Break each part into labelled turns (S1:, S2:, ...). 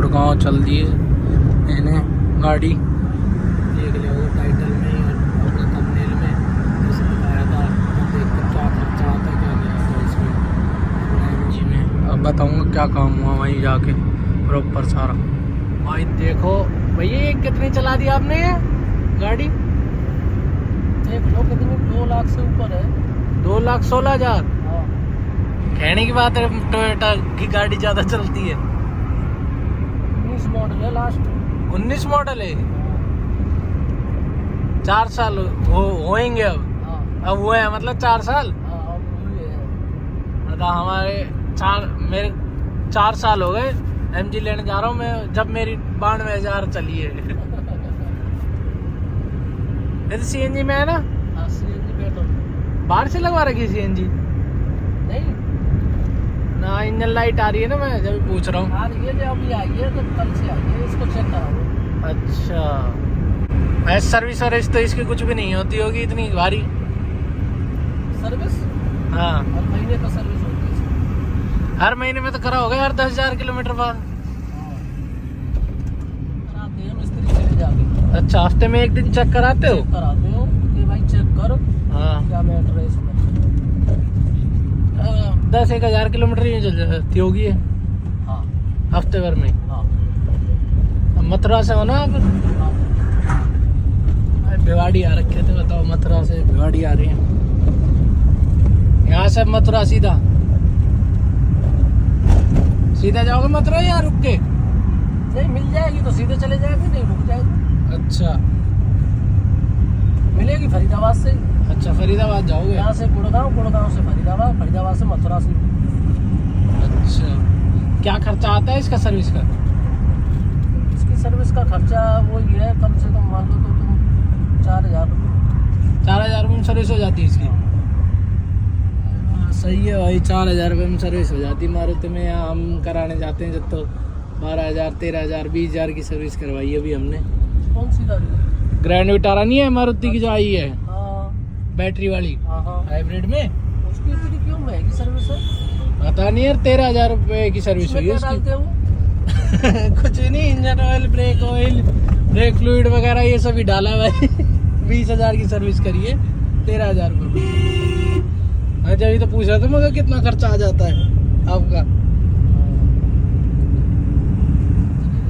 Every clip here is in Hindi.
S1: गुड़गांव चल दिए इन्हें गाड़ी देख लिया टाइटल में और अपने थंबनेल में जैसे दिखाया था। देख कर क्या खर्चा आता क्या नहीं आता इसमें MG में। अब बताऊंगा क्या काम हुआ वहीं जाके प्रॉपर सारा। भाई देखो भैया ये कितनी चला दी आपने गाड़ी? देख लो कितनी 2 लाख से ऊपर है। 2,16,000। हाँ। कहने की बात है टोयोटा की गाड़ी ज्यादा चलती है। 19 मॉडल है लास्ट। 19 मॉडल है। 4 साल होएंगे अब। हाँ। अब हुए हैं मतलब 4 साल। हाँ, अब हुए हैं। मतलब मेरे 4 साल हो गए MG लेने जा रहा हूँ मैं जब मेरी 92,000 चली है। CNG में है ना? हाँ, CNG पेट्रोल। बाहर से लगवा रखी CNG? नहीं ना, इंजन लाइट आ रही है ना, मैं जब पूछ रहा हूँ। आ रही है जो अभी आई है तो कल से आई है, इसको चेक कराओ। अच्छा सर्विस वर्विस तो इसकी कुछ भी नहीं होती होगी इतनी भारी सर्विस? हाँ हर महीने का सर्विस होती है। हर महीने में तो करा होगा हर 10,000 किलोमीटर बाद कराते हैं मिस्त्री चले जाके। अच्छा हफ्ते में एक दिन चेक कराते हो? कराते हो कि भाई चेक कर। हाँ क्या मैटर है इसमें। 10-1,000 किलोमीटर ही चल जाती होगी है। हाँ हफ्ते भर में। हाँ मथुरा से हो ना आप? हाँ भिवाड़ी आ रखे थे। बताओ मथुरा से भिवाड़ी आ रही है। यहाँ से मथुरा सीधा जाओगे मथुरा या रुक के? नहीं मिल जाएगी तो सीधे चले जाएंगे, नहीं रुक जाएगी। अच्छा मिलेगी फरीदाबाद से। अच्छा फरीदाबाद जाओगे? यहाँ से गुड़गांव, गुड़गांव से फरीदाबाद, फरीदाबाद से मथुरा से। अच्छा क्या खर्चा आता है इसका सर्विस का? इसकी सर्विस का खर्चा वही है कम से कम मान लो तो तुम 4,000 रुपये। 4,000 रुपये में सर्विस हो जाती है इसकी? सही है भाई 4,000 रुपये में सर्विस हो जाती है मारुति में। यहाँ हम कराने जाते हैं जब तो 12,000, 13,000, 20,000 की सर्विस करवाई अभी हमने। कौन सी गाड़ी? ग्रैंड विटारा नहीं है मारुति की जो आई है? हाँ बैटरी वाली हाइब्रिड में। उसकी इतनी क्यों महंगी सर्विस है? पता नहीं यार 13,000 रुपये की सर्विस हुई है उसकी। कुछ नहीं, engine oil, brake oil, brake fluid वगैरह ये सभी डाला भाई। 20,000 की सर्विस करी है 13,000 रुपये। अच्छा अभी तो पूछ रहा था मगर कितना खर्चा आ जाता है आपका?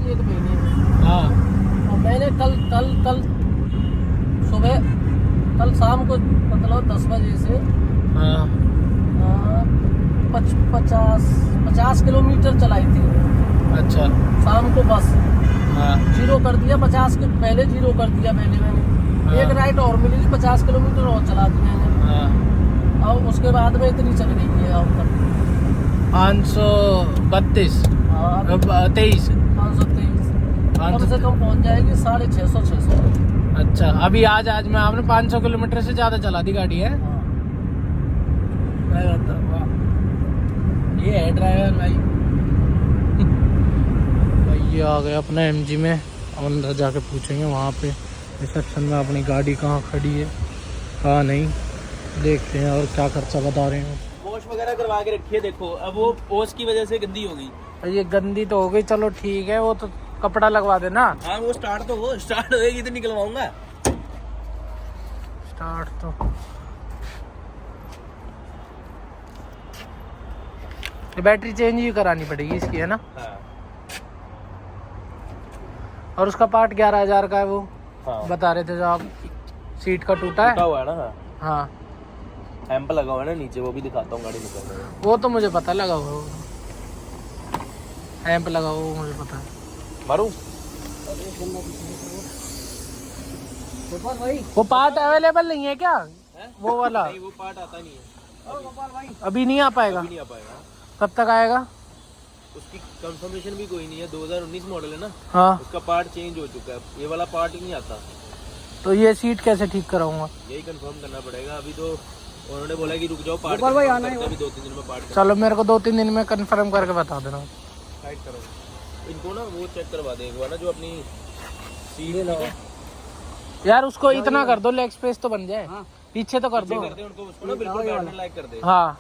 S1: एक महीने में। हाँ और मैंने कल सुबह कल शाम को मतलब 10 बजे से 50 किलोमीटर चलाई थी। अच्छा शाम को बस। हाँ जीरो कर दिया 50 के पहले जीरो कर दिया पहले मैंने। हाँ। एक राइड और मिली 50 किलोमीटर और चला दी मैंने। हाँ और उसके बाद में इतनी चल गई है अब तक 532 23 कम से कम पहुंच जाएगी 650-600। अच्छा अभी आज में आपने 500 किलोमीटर से ज्यादा चला दी गाड़ी है। ये है ड्राइवर भाई। ये आ गए अपने MG में। अंदर जाके पूछेंगे वहाँ पे रिसेप्शन में अपनी गाड़ी कहाँ खड़ी है कहाँ नहीं। देखते हैं और क्या खर्चा बता रहे हैं।
S2: वॉश वगैरह करवा के रखिए। देखो अब वो ओस की वजह से गंदी हो गई।
S1: ये गंदी तो हो गई चलो ठीक है, वो तो कपड़ा लगवा देना।
S2: हाँ वो स्टार्ट होएगी तो निकलवाऊंगा।
S1: स्टार्ट तो ये बैटरी चेंज ही करानी पड़ेगी इसकी है ना?
S2: हाँ।
S1: और उसका पार्ट 11,000 का है वो।
S2: हाँ।
S1: बता रहे थे जो आप सीट का टूटा
S2: हुआ है ना।
S1: हाँ
S2: एम्प लगा हुआ है ना नीचे, वो भी दिखाता हूँ गाड़ी निकलने में।
S1: वो तो मुझे पता लगा हुआ एम्प लगा हुआ वो मुझे पता है।
S2: मारू
S1: वो पार्ट अवेलेबल नहीं है क्या? वो वाला
S2: नहीं, वो पार्ट आता नहीं है
S1: अभी नहीं आ पाएगा।
S2: नहीं आ पाएगा।
S1: कब तक आएगा?
S2: उसकी कंफर्मेशन भी कोई नहीं है। 2019 मॉडल है ना।
S1: हाँ
S2: उसका पार्ट चेंज हो चुका है, ये वाला पार्ट ही नहीं आता।
S1: तो ये सीट कैसे ठीक कराऊंगा?
S2: यही कंफर्म करना पड़ेगा। अभी तो उन्होंने बोला कि रुक जाओ पार्ट
S1: भाई आना है
S2: अभी 2-3 दिन में पार्ट।
S1: चलो मेरे को 2-3 दिन में कंफर्म करके बता देना।
S2: टाइट करो इनको ना, वो चेक करवा दे एक बार ना जो अपनी सीट
S1: यार उसको इतना कर दो लेग स्पेस तो बन जाए। हाँ। पीछे तो कर दो
S2: उनको, उसको ना बिल्कुल बैठने लायक कर दे।
S1: हाँ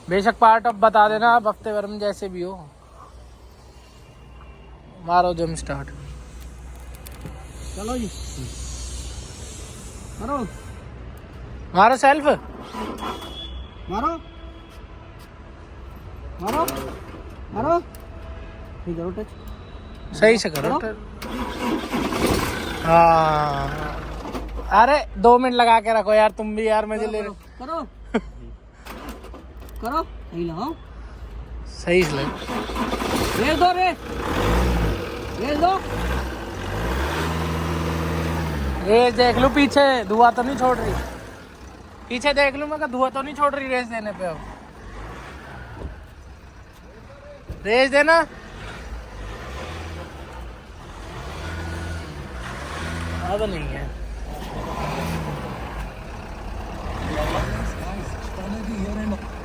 S1: बेशक पार्ट अब बता देना आप हफ्ते भर में जैसे भी हो। मारो जम स्टार्ट। चलो जी मारो मारो सेल्फ मारो मारो मारो ठीक है टच सही से करो। हाँ अरे 2 मिनट लगा के रखो यार तुम भी यार मुझे ले करो करो सही लगाओ सही से रेस दो रेस देख लो पीछे धुआं तो नहीं छोड़ रही पीछे देख लूं मैं धुआं तो नहीं छोड़ रही रेस देने पे। अब रेस देना अब नहीं है।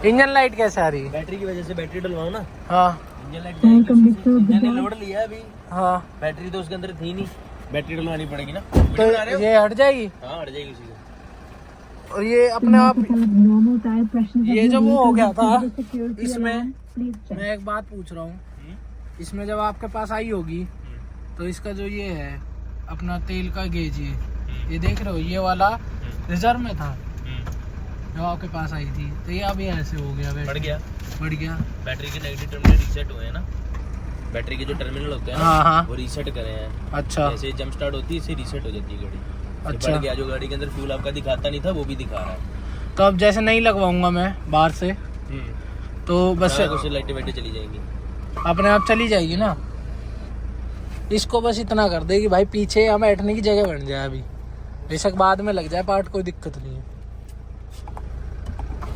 S1: इंजन लाइट कैसे आ रही है?
S2: बैटरी की वजह से बैटरी डलवाओ ना।
S1: हाँ
S2: इंजन लाइट जाएगी। मैंने लोड लिया अभी।
S1: हाँ
S2: बैटरी तो उसके अंदर थी नहीं, बैटरी डलवानी पड़ेगी ना।
S1: तो ये हट जाएगी।
S2: हाँ हट जाएगी उसी से।
S1: और ये अपने आप ये जब वो हो गया था इसमें मैं एक बात पूछ रहा हूँ इसमें जब आपके पास आई होगी तो इसका जो ये है अपना तेल का गेज ये देख रहे हो ये वाला रिजर्व में था जब आपके पास आई थी तो ये अभी ऐसे हो गया बढ़ गया।
S2: बैटरी के नेगेटिव टर्मिनल रीसेट हुए हैं ना, बैटरी के जो टर्मिनल होते हैं
S1: हाँ
S2: वो रीसेट करे हैं।
S1: अच्छा
S2: जैसे जंप स्टार्ट होती है इससे रीसेट हो जाती है गाड़ी।
S1: अच्छा
S2: बढ़ गया जो गाड़ी के अंदर फ्यूल आपका दिखाता नहीं था वो भी दिखा रहा है।
S1: तो अब जैसे नहीं लगवाऊंगा मैं बाहर से तो बस
S2: कुछ लाइटें वाइटें चली जाएंगी
S1: अपने आप चली जाएगी ना। इसको बस इतना कर दे कि भाई पीछे हम बैठने की जगह बन जाए। अभी बेशक बाद में लग जाए पार्ट कोई दिक्कत नहीं है।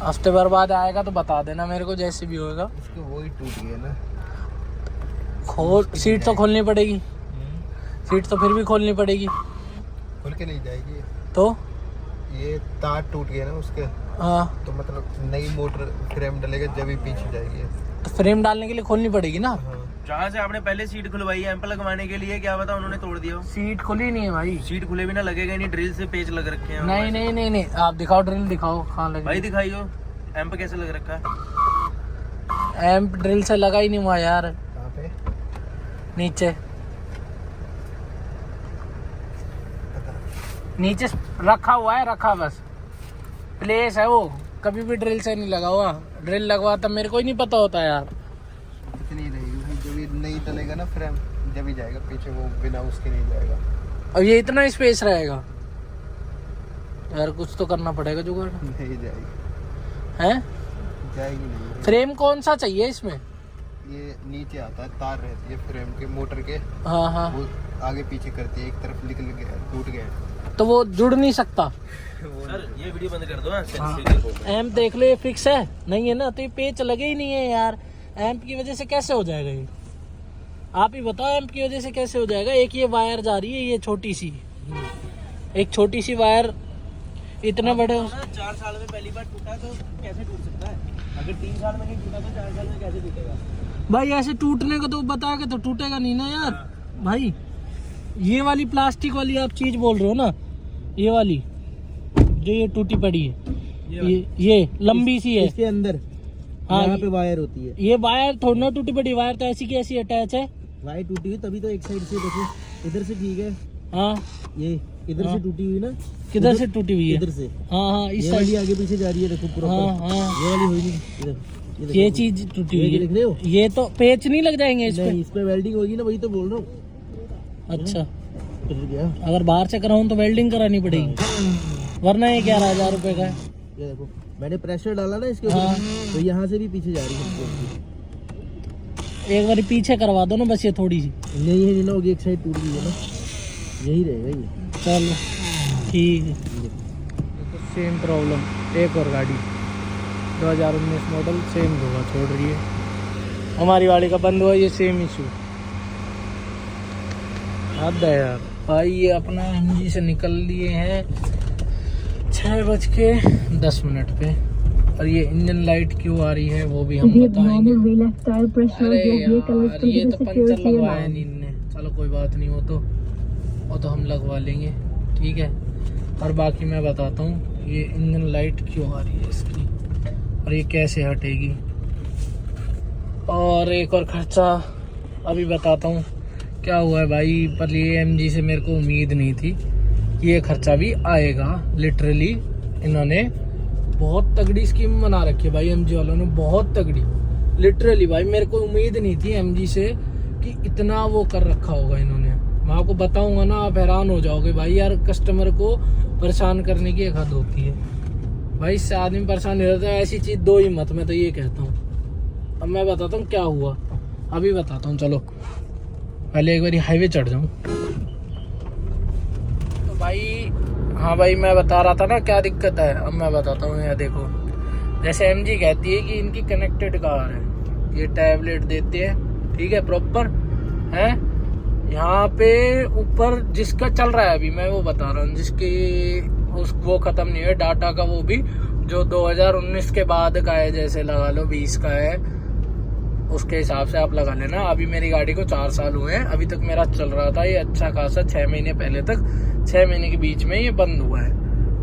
S1: हफ्ते भर बाद आएगा तो बता देना मेरे को जैसे भी होगा।
S3: उसके वो ही टूट गया ना,
S1: खोल सीट तो खोलनी पड़ेगी सीट तो फिर भी खोलनी पड़ेगी
S3: खुल के नहीं जाएगी।
S1: तो
S3: ये तार टूट गया ना उसके।
S1: हाँ
S3: तो मतलब नई मोटर फ्रेम डलेगा जब ही पीछे जाएगी।
S1: तो फ्रेम डालने के लिए खोलनी पड़ेगी ना।
S3: हाँ।
S2: जहाँ से आपने पहले सीट खुलवाई है एम्प लगवाने के लिए, क्या पता उन्होंने तोड़ दिया हो।
S1: सीट खुली नहीं है भाई।
S2: सीट खुले बिना लगेगा नहीं, ड्रिल से पेच लग रखे हैं।
S1: नहीं आप दिखाओ ड्रिल दिखाओ कहाँ लगे
S2: भाई दिखाइयो एम्प कैसे लग रखा है।
S1: एम्प ड्रिल से लगा ही नहीं हुआ यार।
S3: कहाँ पे?
S1: नीचे नीचे रखा हुआ है रखा बस प्लेस है वो कभी भी ड्रिल से नहीं लगा हुआ। ड्रिल लगवा तब मेरे को ही नहीं पता होता यार।
S3: इतनी रहेगी भाई, जब ये नहीं डलेगा ना फ्रेम जब ही जाएगा पीछे, वो बिना उसके नहीं जाएगा।
S1: अब ये इतना स्पेस रहेगा यार कुछ तो करना पड़ेगा जुगाड़।
S3: नहीं जाएगी
S1: हैं
S3: जाएगी नहीं।
S1: फ्रेम कौन सा चाहिए इसमें?
S3: ये नीचे आता है, तार रहती है फ्रेम के मोटर के।
S1: हाँ
S3: वो आगे पीछे करती है, एक तरफ निकल गया टूट गया।
S1: तो वो जुड़ नहीं सकता।
S2: सर ये वीडियो बंद कर दो।
S1: एम्प देख लो ये फिक्स है नहीं है ना तो ये पेच लगे ही नहीं है यार। एम्प की वजह से कैसे हो जाएगा ये आप ही बताओ। एम्प की वजह से कैसे हो जाएगा? एक ये वायर जा रही है ये छोटी सी एक छोटी सी वायर इतने बड़े
S2: 4 साल में पहली बार टूटा तो कैसे टूट सकता है? अगर 3 साल में नहीं टूटा तो 4 साल में कैसे टूटेगा?
S1: भाई ऐसे टूटने को तो बताएगा तो टूटेगा नहीं ना यार। भाई ये वाली प्लास्टिक वाली आप चीज बोल रहे हो ना, ये वाली जो ये टूटी पड़ी है ये लंबी सी है
S2: इसके अंदर
S1: हाँ
S2: यहाँ पे वायर होती है।
S1: ये वायर थोड़ी ना टूटी पड़ी, वायर तो ऐसी की ऐसी अटैच है।
S2: वायर टूटी हुई तभी तो एक साइड से देखो इधर से ठीक है।
S1: हाँ
S2: ये इधर से टूटी हुई ना,
S1: किधर से टूटी हुई है?
S2: इधर से।
S1: हाँ इस
S2: ये
S1: साइड
S2: वाली आगे पीछे जा रही है देखो पूरा।
S1: हाँ
S2: ये वाली हुई नहीं इधर।
S1: ये चीज टूटी हुई
S2: देख रहे हो?
S1: है। ये तो पेच नहीं लग जाएंगे इस पे?
S2: इस पे वेल्डिंग होगी ना, वही तो बोल रहा हूँ।
S1: अच्छा
S2: टूट गया।
S1: अगर बाहर से कराऊं तो वेल्डिंग करानी पड़ेगी वरना ये 11,000 रुपए का है।
S2: ये देखो मैंने प्रेशर डाला ना इसके
S1: हाँ।
S2: ऊपर तो यहाँ से भी पीछे जा रही है।
S1: एक बार पीछे करवा दो ना बस ये थोड़ी सी।
S2: नहीं है होगी, एक साइड टूट गई है ना, यही रहेगा ये।
S1: चलो ठीक है। सेम प्रॉब्लम एक और गाड़ी 2019 मॉडल सेम धोखा छोड़ रही है। हमारी गाड़ी का बंद हुआ ये सेम इशू। हद है यार भाई। ये अपना एमजी से निकल लिए हैं 6:10 पे और ये इंजन लाइट क्यों आ रही है वो भी हम बताएंगे। अरे यार ये तो पंचर लगवाया नहीं इनने। चलो कोई बात नहीं, वो तो हम लगवा लेंगे ठीक है। और बाकी मैं बताता हूँ ये इंजन लाइट क्यों आ रही है इसकी और ये कैसे हटेगी। और एक और खर्चा अभी बताता हूँ। क्या हुआ है भाई, पर ये एमजी से मेरे को उम्मीद नहीं थी कि ये खर्चा भी आएगा। लिटरली इन्होंने बहुत तगड़ी स्कीम बना रखी है भाई, एमजी वालों ने बहुत तगड़ी। लिटरली भाई मेरे को उम्मीद नहीं थी एमजी से कि इतना वो कर रखा होगा इन्होंने। मैं आपको बताऊंगा ना, आप हैरान हो जाओगे भाई। यार कस्टमर को परेशान करने की एक हद होती है भाई, इससे आदमी परेशान नहीं रहता है। ऐसी चीज़ दो ही मत, मैं तो ये कहता हूँ। अब मैं बताता हूँ क्या हुआ, अभी बताता हूँ। चलो पहले एक बार हाईवे चढ़ जाऊँ। तो भाई हाँ भाई, मैं बता रहा था ना क्या दिक्कत है। अब मैं बताता हूँ। यहाँ देखो, जैसे एमजी कहती है कि इनकी कनेक्टेड कार है, ये टैबलेट देते हैं, ठीक है, प्रॉपर है। यहाँ पे ऊपर जिसका चल रहा है अभी, मैं वो बता रहा हूँ, जिसकी वो खत्म नहीं है डाटा का, वो भी जो 2019 के बाद का है, जैसे लगा लो 20 का है, उसके हिसाब से आप लगा लेना। अभी मेरी गाड़ी को 4 साल हुए हैं, अभी तक मेरा चल रहा था ये अच्छा खासा। 6 महीने पहले तक, 6 महीने के बीच में ये बंद हुआ है,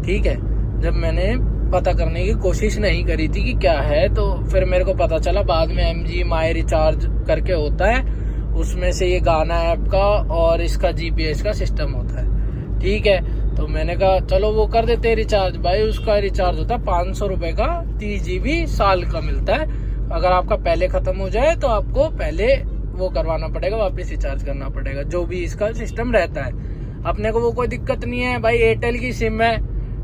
S1: ठीक है। जब मैंने पता करने की कोशिश नहीं करी थी कि क्या है, तो फिर मेरे को पता चला बाद में एमजी माई रिचार्ज करके होता है, उसमें से ये गाना ऐप का और इसका जीपीएस का सिस्टम होता है, ठीक है। तो मैंने कहा चलो वो कर देते हैं रिचार्ज। भाई उसका रिचार्ज होता है 500 रुपए का, 30 GB साल का मिलता है। अगर आपका पहले खत्म हो जाए तो आपको पहले वो करवाना पड़ेगा, वापस रिचार्ज करना पड़ेगा, जो भी इसका सिस्टम रहता है। अपने को वो कोई दिक्कत नहीं है भाई, एयरटेल की सिम है,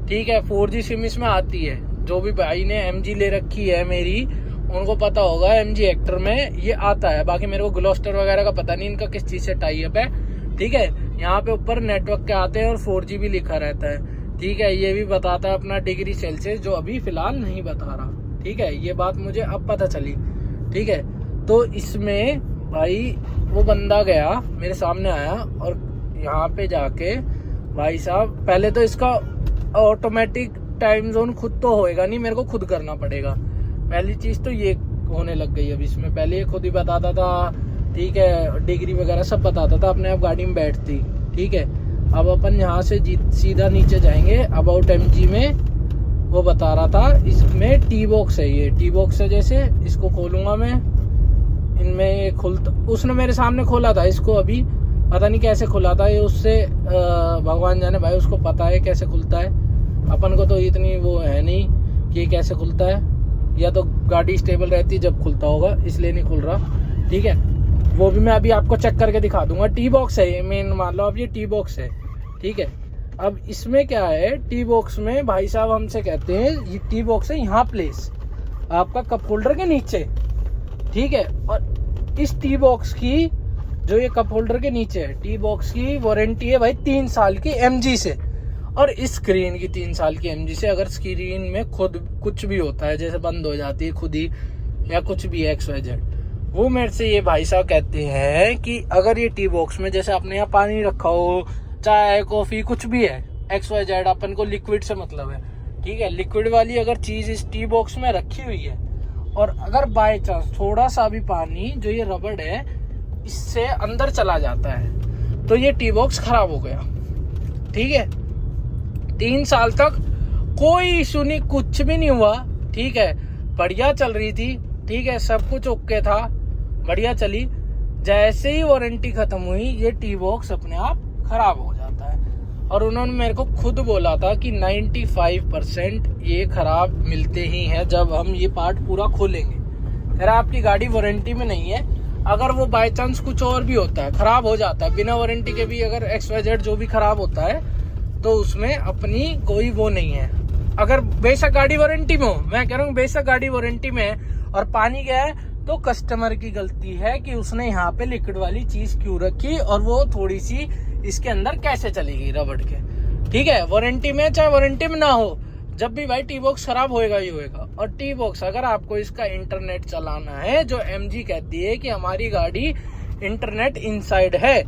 S1: ठीक है, 4G सिम इसमें आती है। जो भी भाई ने एमजी ले रखी है मेरी, उनको पता होगा एमजी हेक्टर में ये आता है। बाकी मेरे को ग्लोस्टर वगैरह का पता नहीं इनका किस चीज से टाई अप है, ठीक है। यहाँ पे ऊपर नेटवर्क के आते हैं और 4G भी लिखा रहता है, ठीक है। ये भी बताता है अपना डिग्री सेल्सियस, जो अभी फिलहाल नहीं बता रहा, ठीक है। ये बात मुझे अब पता चली, ठीक है। तो इसमें भाई वो बंदा गया मेरे सामने आया और यहाँ पे जाके भाई साहब, पहले तो इसका ऑटोमेटिक टाइम जोन खुद तो होएगा नहीं, मेरे को खुद करना पड़ेगा। पहली चीज तो ये होने लग गई अब इसमें। पहले ये खुद ही बताता था, ठीक है, डिग्री वगैरह सब बताता था, अपने आप गाड़ी में बैठती, ठीक है। अब अपन यहाँ से सीधा नीचे जाएंगे, अबाउट एमजी में वो बता रहा था इसमें टी बॉक्स है। ये टी बॉक्स है, जैसे इसको खोलूंगा मैं, इनमें खुलता, उसने मेरे सामने खोला था इसको, अभी पता नहीं कैसे खुला था ये, उससे भगवान जाने भाई, उसको पता है कैसे खुलता है। अपन को तो इतनी वो है नहीं कि कैसे खुलता है, या तो गाड़ी स्टेबल रहती है जब खुलता होगा, इसलिए नहीं खुल रहा, ठीक है। वो भी मैं अभी आपको चेक करके दिखा दूंगा। टी बॉक्स है ये, मेन मान लो अब ये टी बॉक्स है, ठीक है। अब इसमें क्या है, टी बॉक्स में भाई साहब हमसे कहते हैं ये टी बॉक्स है यहाँ प्लेस आपका कप होल्डर के नीचे, ठीक है। और इस टी बॉक्स की, जो ये कप होल्डर के नीचे है, टी बॉक्स की वारंटी है भाई 3 साल की एमजी से, और इस स्क्रीन की 3 साल की एमजी से। अगर स्क्रीन में खुद कुछ भी होता है, जैसे बंद हो जाती है खुद ही या कुछ भी XYZ, वो मेरे से ये भाई साहब कहते हैं कि अगर ये टी बॉक्स में, जैसे आपने यहाँ पानी रखा हो, चाय कॉफी कुछ भी है, XYZ, अपन को लिक्विड से मतलब है, ठीक है, लिक्विड वाली अगर चीज इस टी बॉक्स में रखी हुई है, और अगर बाय चांस थोड़ा सा भी पानी, जो ये रबड़ है, इससे अंदर चला जाता है, तो ये टी बॉक्स खराब हो गया, ठीक है। 3 साल तक कोई इशू नहीं, कुछ भी नहीं हुआ, ठीक है, बढ़िया चल रही थी, ठीक है, सब कुछ ओके था, बढ़िया चली। जैसे ही वारंटी खत्म हुई, ये टी बॉक्स अपने आप खराब हो जाता है। और उन्होंने मेरे को खुद बोला था कि 95% ये खराब मिलते ही हैं जब हम ये पार्ट पूरा खोलेंगे। फिर आपकी गाड़ी वारंटी में नहीं है, अगर वो बाय चांस कुछ और भी होता है, खराब हो जाता है बिना वारंटी के भी, अगर XYZ जो भी खराब होता है, तो उसमें अपनी कोई वो नहीं है। अगर बेशक गाड़ी वारंटी में हो, मैं कह रहा हूँ बेशक गाड़ी वारंटी में है और पानी गया है, तो कस्टमर की गलती है कि उसने यहाँ पे लिक्विड वाली चीज क्यों रखी, और वो थोड़ी सी इसके अंदर कैसे चलेगी रबड़ के, ठीक है। वारंटी में चाहे वारंटी में ना हो, जब भी भाई टी बॉक्स खराब होएगा ही होएगा। और टी बॉक्स अगर आपको इसका इंटरनेट चलाना है, जो एमजी कहती है कि हमारी गाड़ी इंटरनेट इनसाइड है,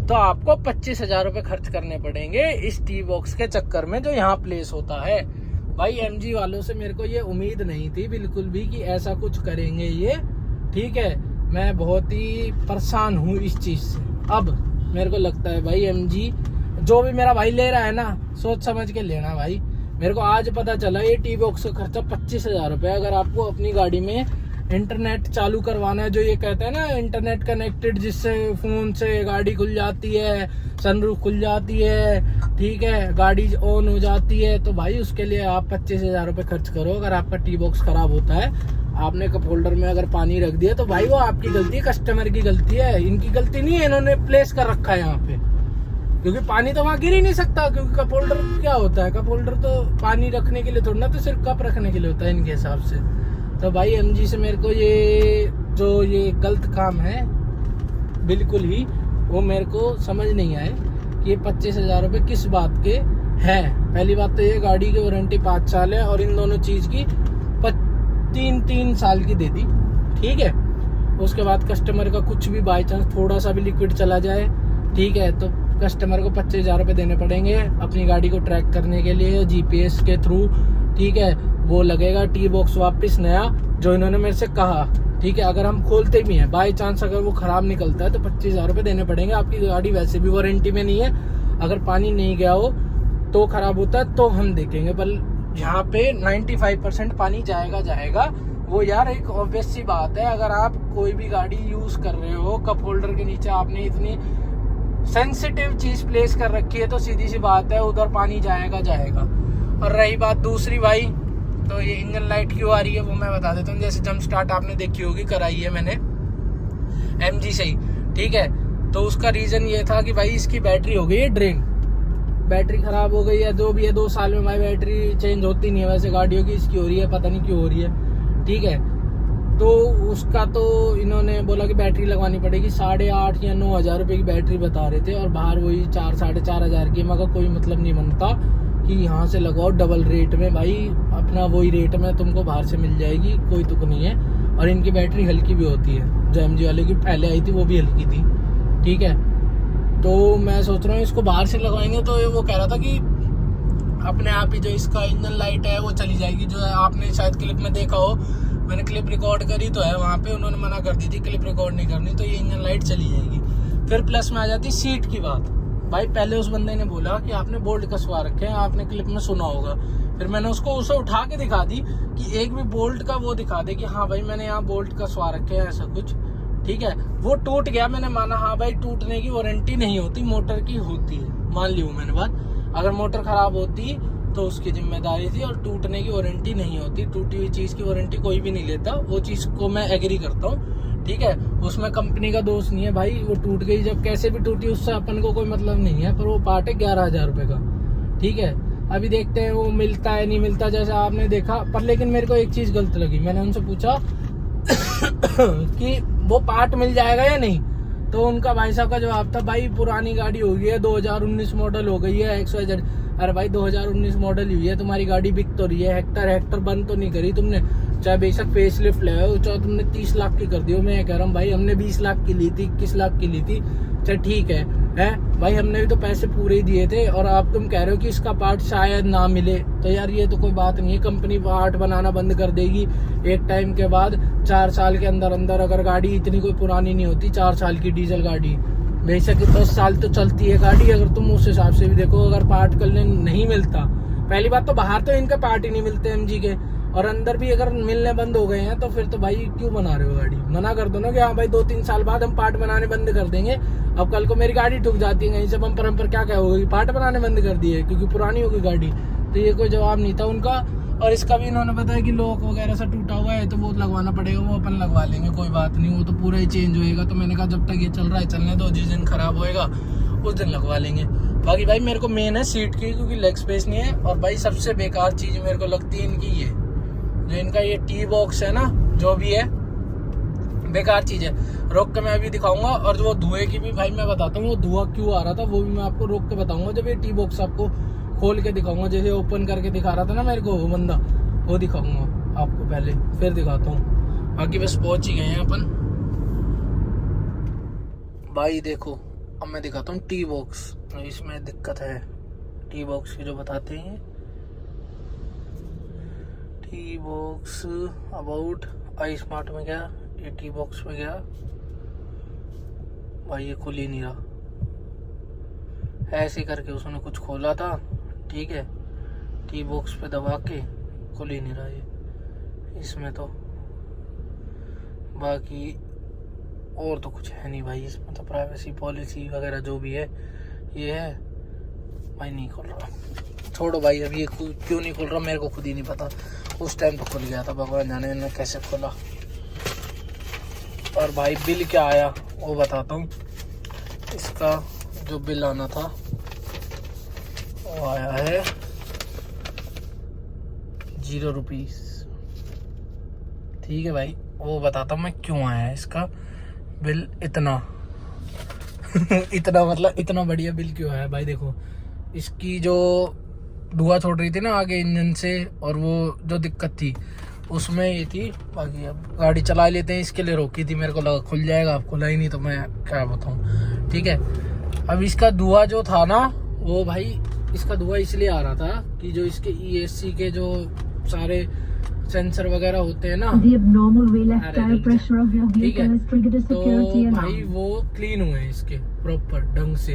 S1: तो आपको 25,000 रुपए खर्च करने पड़ेंगे इस टी बॉक्स के चक्कर में, जो यहाँ प्लेस होता है। भाई एमजी वालों से मेरे को ये उम्मीद नहीं थी बिल्कुल भी कि ऐसा कुछ करेंगे ये, ठीक है। मैं बहुत ही परेशान हूँ इस चीज से। अब मेरे को लगता है भाई एमजी जो भी मेरा भाई ले रहा है ना, सोच समझ के लेना भाई। मेरे को आज पता चला ये टी बॉक्स का खर्चा 25,000 रुपये। अगर आपको अपनी गाड़ी में इंटरनेट चालू करवाना है, जो ये कहते हैं ना इंटरनेट कनेक्टेड, जिससे फोन से गाड़ी खुल जाती है, सनरूफ खुल जाती है, ठीक है, गाड़ी ऑन हो जाती है, तो भाई उसके लिए आप 25,000 रुपये खर्च करो। अगर आपका टी बॉक्स खराब होता है, आपने कप होल्डर में अगर पानी रख दिया, तो भाई वो आपकी गलती है, कस्टमर की गलती है, इनकी गलती नहीं है, इन्होंने प्लेस कर रखा है यहाँ पे, क्योंकि पानी तो वहाँ गिर ही नहीं सकता, क्योंकि कप होल्डर क्या होता है, कप होल्डर तो पानी रखने के लिए थोड़ा ना, तो सिर्फ कप रखने के लिए होता है इनके हिसाब से। तो भाई एमजी से मेरे को ये गलत काम है बिल्कुल ही, वो मेरे को समझ नहीं आए कि ये 25,000 रुपये किस बात के हैं। पहली बात तो ये गाड़ी की वारंटी 5 साल है और इन दोनों चीज़ की 3 साल की दे दी, ठीक है। उसके बाद कस्टमर का कुछ भी बाई चांस थोड़ा सा भी लिक्विड चला जाए, ठीक है, तो कस्टमर को 25,000 रुपये देने पड़ेंगे अपनी गाड़ी को ट्रैक करने के लिए जीपीएस के थ्रू, ठीक है। वो लगेगा टी बॉक्स वापस नया, जो इन्होंने मेरे से कहा, ठीक है। अगर हम खोलते भी हैं बाई चांस अगर वो खराब निकलता है तो 25,000 रुपये देने पड़ेंगे। आपकी गाड़ी वैसे भी वारंटी में नहीं है, अगर पानी नहीं गया हो तो खराब होता है तो हम देखेंगे, पर यहाँ पे 95% पानी जाएगा। वो यार एक ऑब्वियस सी बात है, अगर आप कोई भी गाड़ी यूज कर रहे हो, कप होल्डर के नीचे आपने इतनी सेंसिटिव चीज प्लेस कर रखी है, तो सीधी सी बात है उधर पानी जाएगा। और रही बात दूसरी भाई, तो ये इंजन लाइट क्यों आ रही है वो मैं बता देता हूँ। जैसे जंप स्टार्ट आपने देखी होगी, कराई है मैंने एमजी से ही, ठीक है। तो उसका रीजन ये था कि भाई इसकी बैटरी हो गई है ड्रेन, बैटरी खराब हो गई है, जो भी है 2 साल में भाई बैटरी चेंज होती नहीं है वैसे गाड़ियों की, इसकी हो रही है, पता नहीं क्यों हो रही है, ठीक है। तो उसका तो इन्होंने बोला कि बैटरी लगवानी पड़ेगी, 8,500 या 9,000 रुपये की बैटरी बता रहे थे, और बाहर वही 4-4,500 की। मगर कोई मतलब नहीं बनता कि यहाँ से लगवाओ डबल रेट में, भाई अपना वही रेट में तुमको बाहर से मिल जाएगी, कोई तुक नहीं है। और इनकी बैटरी हल्की भी होती है, जो एमजी वाले की पहले आई थी वो भी हल्की थी, ठीक है। तो मैं सोच रहा हूँ इसको बाहर से लगवाएंगे, तो वो कह रहा था कि अपने आप ही जो इसका इंजन लाइट है वो चली जाएगी, जो है आपने शायद क्लिप में देखा हो, मैंने क्लिप रिकॉर्ड करी तो है, वहाँ पे उन्होंने मना कर दी थी क्लिप रिकॉर्ड नहीं करनी, तो ये इंजन लाइट चली जाएगी। फिर प्लस में आ जाती सीट की बात। भाई पहले उस बंदे ने बोला कि आपने बोल्ट कसवा रखे हैं, आपने क्लिप में सुना होगा, फिर मैंने उसको उसे उठा के दिखा दी कि एक भी बोल्ट का वो दिखा दे कि हाँ भाई मैंने यहाँ बोल्ट कसवा रखे हैं, ऐसा कुछ, ठीक है। वो टूट गया, मैंने माना हाँ भाई टूटने की वारंटी नहीं होती, मोटर की होती है, मान ली मैंने बात। अगर मोटर खराब होती तो उसकी जिम्मेदारी थी, और टूटने की वारंटी नहीं होती, टूटी हुई चीज़ की वारंटी कोई भी नहीं लेता, वो चीज़ को मैं एग्री करता हूँ, ठीक है। उसमें कंपनी का दोष नहीं है भाई, वो टूट गई जब कैसे भी टूटी, उससे अपन को कोई मतलब नहीं है, पर वो पार्ट है 11,000 रुपये का, ठीक है। अभी देखते हैं वो मिलता है नहीं मिलता, जैसे आपने देखा। पर लेकिन मेरे को एक चीज़ गलत लगी, मैंने उनसे पूछा कि वो पार्ट मिल जाएगा या नहीं, तो उनका भाई साहब का जवाब था भाई पुरानी गाड़ी हो गई है, 2019 मॉडल हो गई है XYZ। अरे भाई 2019 मॉडल हुई है, तुम्हारी गाड़ी बिक तो रही है, हेक्टर बंद तो नहीं करी तुमने, चाहे बेशक फेस लिफ्ट ले आओ, चाहे तुमने 30 लाख की कर दी हो। मैं कह रहा हूँ भाई हमने 20 लाख की ली थी, 21 लाख की ली थी, चल ठीक है भाई, हमने भी तो पैसे पूरे ही दिए थे, और आप तुम कह रहे हो कि इसका पार्ट शायद ना मिले, तो यार ये तो कोई बात नहीं है। कंपनी पार्ट बनाना बंद कर देगी एक टाइम के बाद, 4 साल के अंदर अगर गाड़ी इतनी कोई पुरानी नहीं होती, 4 साल की डीजल गाड़ी, बेशक 10 साल तो चलती है गाड़ी, अगर तुम उस हिसाब से भी देखो, अगर पार्ट करने नहीं मिलता, पहली बात तो बाहर तो इनका पार्ट ही नहीं मिलते एमजी के, और अंदर भी अगर मिलने बंद हो गए हैं, तो फिर तो भाई क्यों बना रहे हो गाड़ी, मना कर दो ना कि हाँ भाई 2-3 साल बाद हम पार्ट बनाने बंद कर देंगे। अब कल को मेरी गाड़ी ठुक जाती है कहीं से, बम्पर क्या होगा कि पार्ट बनाने बंद कर दिए क्योंकि पुरानी होगी गाड़ी, तो ये कोई जवाब नहीं था उनका। और इसका भी इन्होंने बताया कि लॉक वगैरह से टूटा हुआ है तो वो लगवाना पड़ेगा, वो अपन लगवा लेंगे, कोई बात नहीं, वो तो पूरा ही चेंज होएगा। तो मैंने कहा जब तक ये चल रहा है चलने दो, जिस दिन खराब होएगा उस दिन लगवा लेंगे। बाकी भाई मेरे को मेन है सीट की, क्योंकि लेग स्पेस नहीं है, और भाई सबसे बेकार चीज़ मेरे को लगती है इनकी ये जो इनका ये टी बॉक्स है ना, जो भी है बेकार चीज़ है। रोक के मैं अभी दिखाऊंगा, और जो वो धुएं की भी भाई मैं बताता हूँ वो धुआं क्यों आ रहा था, वो भी मैं आपको रोक के बताऊंगा जब ये टी बॉक्स आपको खोल के दिखाऊंगा। जैसे ओपन करके दिखा रहा था ना मेरे को वो बंदा, वो दिखाऊंगा आपको पहले, फिर दिखाता हूँ। बाकी बस पहुंच ही गए हैं अपन भाई। देखो अब मैं दिखाता हूँ टी बॉक्स, इसमें दिक्कत है टी बॉक्स की जो बताते हैं। T box about I smart में गया, ये टी बॉक्स में गया भाई, ये खुल ही नहीं रहा, ऐसे करके उसने कुछ खोला था, ठीक है, टी बॉक्स पे दबा के खुल ही नहीं रहा ये। इसमें तो बाकी और तो कुछ है नहीं भाई इसमें, तो प्राइवेसी पॉलिसी वगैरह जो भी है ये है भाई। नहीं खोल रहा, छोड़ो भाई, अब ये क्यों नहीं खोल रहा मेरे को खुद ही नहीं पता। उस टाइम तो खुल गया था, भगवान जाने मैंने कैसे खोला। और भाई बिल क्या आया वो बताता हूँ। इसका जो बिल आना था वो आया है 0 रुपीज़। ठीक है भाई, वो बताता हूँ मैं क्यों आया है इसका बिल इतना इतना मतलब इतना बढ़िया बिल क्यों आया भाई। देखो, इसकी जो धुआं छोड़ रही थी ना आगे इंजन से, और वो जो दिक्कत थी उसमें ये थी। बाकी अब गाड़ी चला लेते हैं, इसके लिए रोकी थी, मेरे को लगा खुल जाएगा, अब खुला ही नहीं तो मैं क्या बताऊँ। ठीक है, अब इसका धुआं जो था ना वो भाई, इसका धुआं इसलिए आ रहा था कि जो इसके ESC के जो सारे सेंसर वगैरह होते हैं ना, ठीक है, तो भाई वो क्लीन हुए हैं इसके प्रॉपर ढंग से।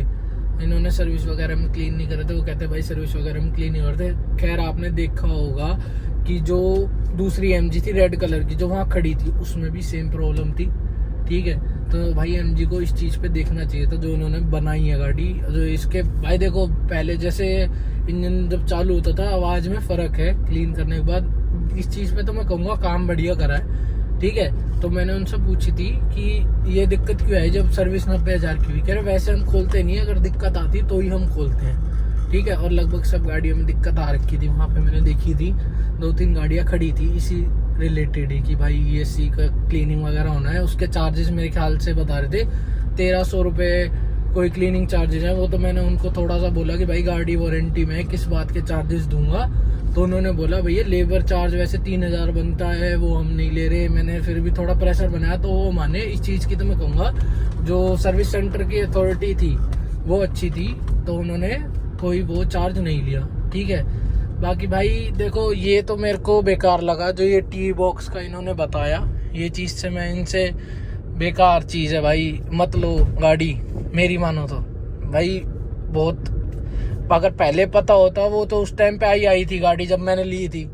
S1: इन्होंने सर्विस वगैरह में क्लीन नहीं करे थे, वो कहते भाई सर्विस वगैरह में क्लीन नहीं करते। खैर आपने देखा होगा कि जो दूसरी MG थी रेड कलर की जो वहाँ खड़ी थी, उसमें भी सेम प्रॉब्लम थी। ठीक है, तो भाई MG को इस चीज़ पे देखना चाहिए था जो इन्होंने बनाई है गाड़ी। जो इसके भाई देखो, पहले जैसे इंजन जब चालू होता था आवाज़ में फ़र्क है क्लीन करने के बाद। इस चीज़ पे तो मैं कहूँगा काम बढ़िया करा है। ठीक है, तो मैंने उनसे पूछी थी कि ये दिक्कत क्यों है जब सर्विस 90,000 की हुई। कह रहे वैसे हम खोलते नहीं है, अगर दिक्कत आती तो ही हम खोलते हैं। ठीक है, और लगभग सब गाड़ियों में दिक्कत आ रखी थी। वहाँ पे मैंने देखी थी 2-3 गाड़ियाँ खड़ी थी इसी रिलेटेड ही कि भाई ESC का क्लीनिंग वगैरह होना है। उसके चार्जेस मेरे ख्याल से बता रहे थे 1300 रुपये कोई क्लीनिंग चार्जेस है। वो तो मैंने उनको थोड़ा सा बोला कि भाई गाड़ी वारंटी में किस बात के चार्जेस दूंगा, तो उन्होंने बोला भैया लेबर चार्ज वैसे 3000 बनता है, वो हम नहीं ले रहे। मैंने फिर भी थोड़ा प्रेशर बनाया तो वो माने। इस चीज़ की तो मैं कहूँगा जो सर्विस सेंटर की अथॉरिटी थी वो अच्छी थी, तो उन्होंने कोई वो चार्ज नहीं लिया। ठीक है, बाकी भाई देखो ये तो मेरे को बेकार लगा जो ये टी बॉक्स का इन्होंने बताया। ये चीज़ से मैं इनसे बेकार चीज़ है भाई, मत लो गाड़ी मेरी मानो तो भाई। बहुत अगर पहले पता होता, वो तो उस टाइम पे आई थी गाड़ी जब मैंने ली थी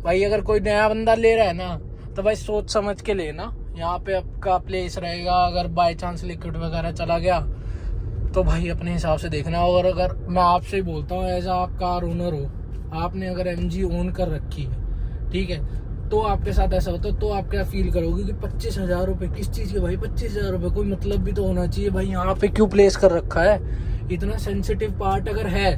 S1: भाई। अगर कोई नया बंदा ले रहा है ना तो भाई सोच समझ के लेना। यहाँ पे आपका प्लेस रहेगा, अगर बाय चांस लिक्विड वगैरह चला गया तो भाई अपने हिसाब से देखना। और अगर मैं आपसे ही बोलता हूँ एज आप कार ओनर हो, आपने अगर MG ओन कर रखी है, ठीक है, तो आपके साथ ऐसा होता तो आप क्या फील करोगे कि 25,000 रुपये किस चीज़ के भाई। 25,000 रुपये कोई मतलब भी तो होना चाहिए भाई। यहाँ पे क्यों प्लेस कर रखा है, इतना सेंसिटिव पार्ट अगर है।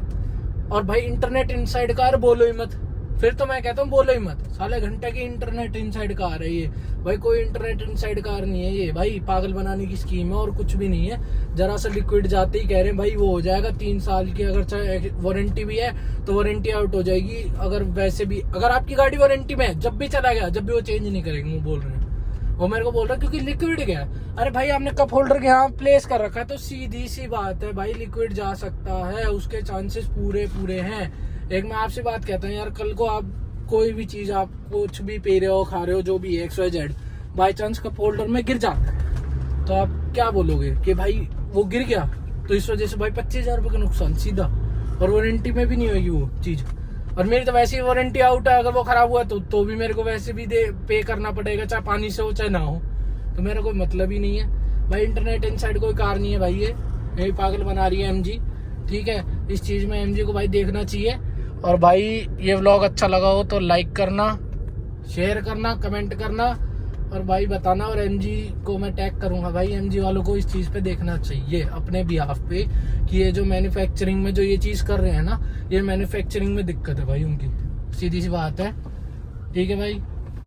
S1: और भाई इंटरनेट इनसाइड कार बोलो ही मत, फिर तो मैं कहता हूँ बोलो ही मत। साले घंटे की इंटरनेट इनसाइड कार है ये भाई, कोई इंटरनेट इनसाइड कार नहीं है ये भाई, पागल बनाने की स्कीम है और कुछ भी नहीं है। जरा सा लिक्विड जाते ही कह रहे हैं भाई वो हो जाएगा 3 साल की, अगर चाहे वारंटी भी है तो वारंटी आउट हो जाएगी। अगर वैसे भी अगर आपकी गाड़ी वारंटी में है, जब भी चला गया जब भी वो चेंज नहीं करेंगे, वो बोल रहे हैं। वो मेरे को बोल रहा है क्योंकि लिक्विड गया। अरे भाई आपने कप होल्डर के यहाँ प्लेस कर रखा है तो सीधी सी बात है भाई, लिक्विड जा सकता है, उसके चांसेस पूरे हैं। एक मैं आपसे बात कहता हूँ यार, कल को आप कोई भी चीज़ आप कुछ भी पी रहे हो, खा रहे हो, जो भी XYZ, by chance cup holder में गिर जाता है तो आप क्या बोलोगे कि भाई वो गिर गया, तो इस वजह से भाई 25,000 रुपये का नुकसान सीधा। और वारंटी में भी नहीं होगी वो चीज़। और मेरी तो वैसे ही वारंटी आउट है, अगर वो खराब हुआ तो भी मेरे को वैसे भी पे करना पड़ेगा, चाहे पानी से हो चाहे ना हो, तो मेरा कोई मतलब ही नहीं है भाई। इंटरनेट इनसाइड कोई कार नहीं है भाई, ये यही पागल बना रही है MG। ठीक है, इस चीज़ में MG को भाई देखना चाहिए। और भाई ये व्लॉग अच्छा लगा हो तो लाइक करना, शेयर करना, कमेंट करना और भाई बताना। और MG को मैं टैग करूंगा भाई, MG वालों को इस चीज़ पे देखना चाहिए अपने बिहाफ पे कि ये जो मैन्युफैक्चरिंग में जो ये चीज़ कर रहे हैं ना, ये मैन्युफैक्चरिंग में दिक्कत है भाई उनकी, सीधी सी बात है। ठीक है भाई,